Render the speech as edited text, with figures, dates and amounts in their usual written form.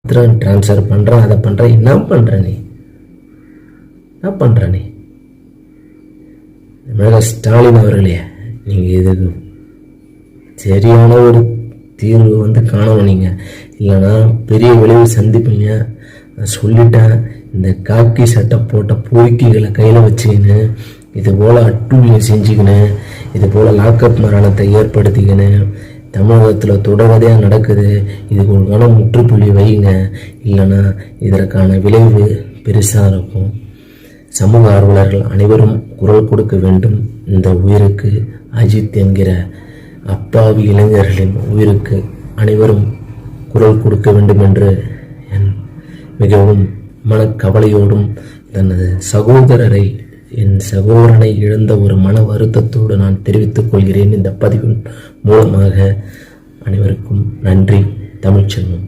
Transfer பண்ணுறேன், அதை பண்ணுறேன். என்ன பண்ணுற நீ? என்ன பண்ணுற நீ? தமிழக ஸ்டாலின் அவர்களே, நீங்கள் இதுக்கு சரியான ஒரு தீர்வு காணணும். நீங்கள் இல்லைன்னா பெரிய விளைவு சந்திப்பீங்க. நான் சொல்லிட்டேன். இந்த காக்கி சட்டை போட்ட பொறுக்கிகளை கையில் வச்சுக்கின்னு இது போல் அட்டூழியம் செஞ்சுக்கின்னு இது போல் லாக்அப் மரணத்தை ஏற்படுத்திக்கின்னு தமிழகத்தில் தொடர்கதையாக நடக்குது. இதுக்கு ஒரு முற்றுப்புள்ளி வைங்க. இல்லைன்னா இதற்கான விளைவு பெருசாக இருக்கும். சமூக ஆர்வலர்கள் அனைவரும் குரல் கொடுக்க வேண்டும். இந்த உயிருக்கு, அஜித் என்கிற அப்பாவி இளைஞர்களின் உயிருக்கு அனைவரும் குரல் கொடுக்க வேண்டும் என்று மிகவும் மனக்கவலையோடும் தனது என் சகோதரனை இழந்த ஒரு மன வருத்தத்தோடு நான் தெரிவித்துக் கொள்கிறேன். இந்த பதிவின் மூலமாக அனைவருக்கும் நன்றி. தமிழ்ச்செல்வம்.